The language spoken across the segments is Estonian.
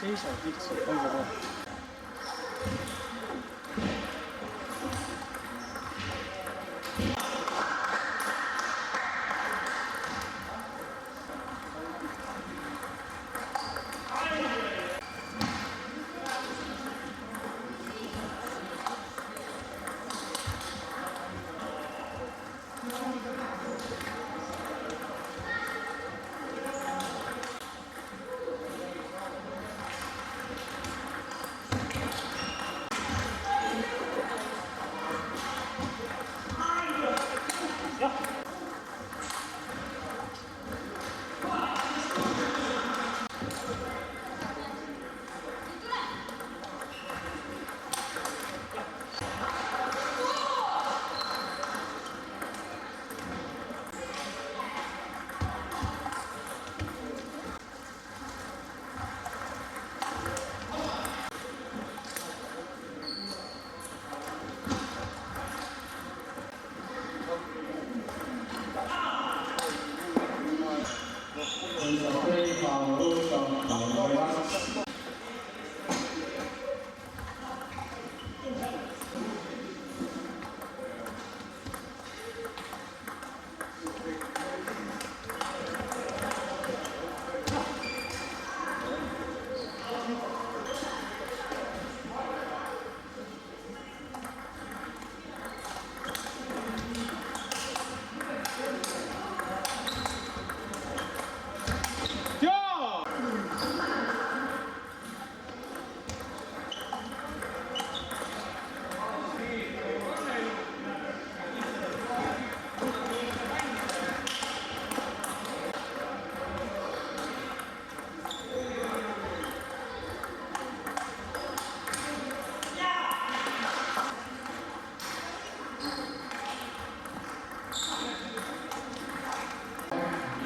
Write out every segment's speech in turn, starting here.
seisab lihtsalt palga peal.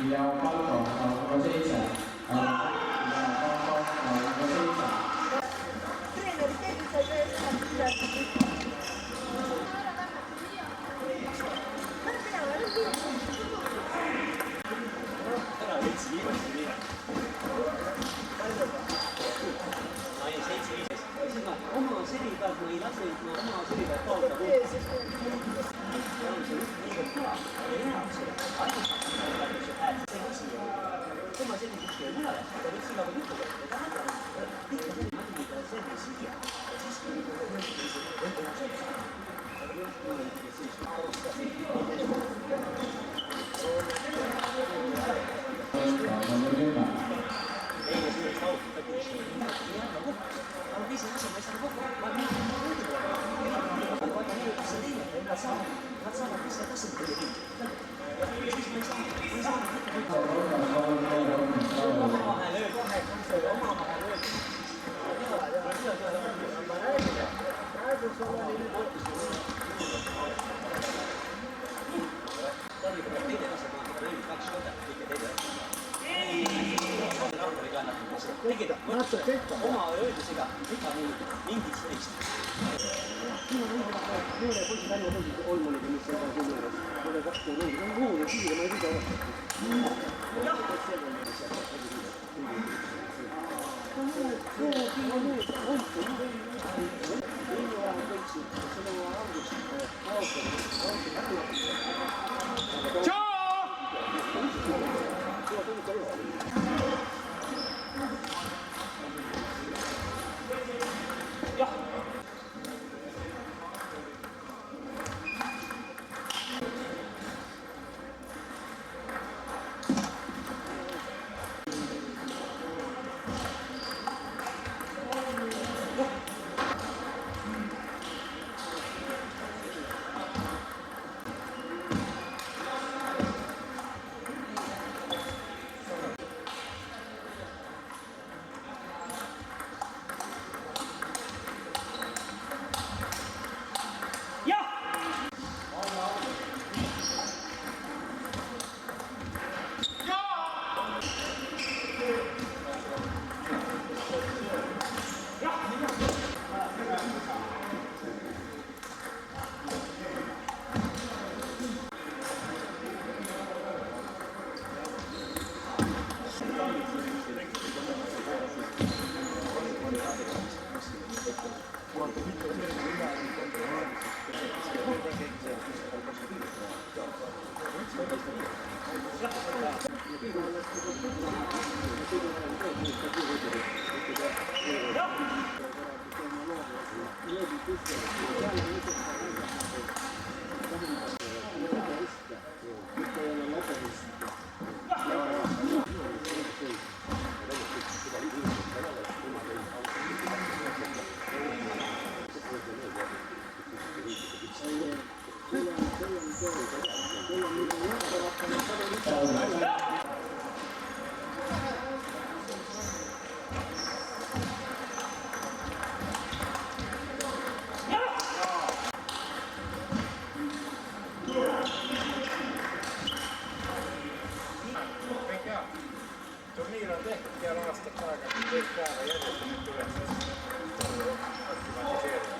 要包括我这一场，要包括我这一场。Treeneri tervise tööst oma seli pealt ma ei lase, ma oma seli pealt kaotab. See on see niivõrd kõlab ja hea see ainult see hääl, see käsi tema seli kuskile mujale, ta võiks iga kord ütelda, et ta hädab ikka seli mängida seli siia ja siis kui võib-olla see aga oma öödusega iga mingit sellist. Noore poisi välja tõusid olmuliga, mis on siin juures. Mulle 2 nõud. No muud on kiire, ma ei tea vastu. Jah, et see on meil seal. Turniir on tehtud peal aastat aega, kõik päeva järjest nüüd tuleb optimaliseerida.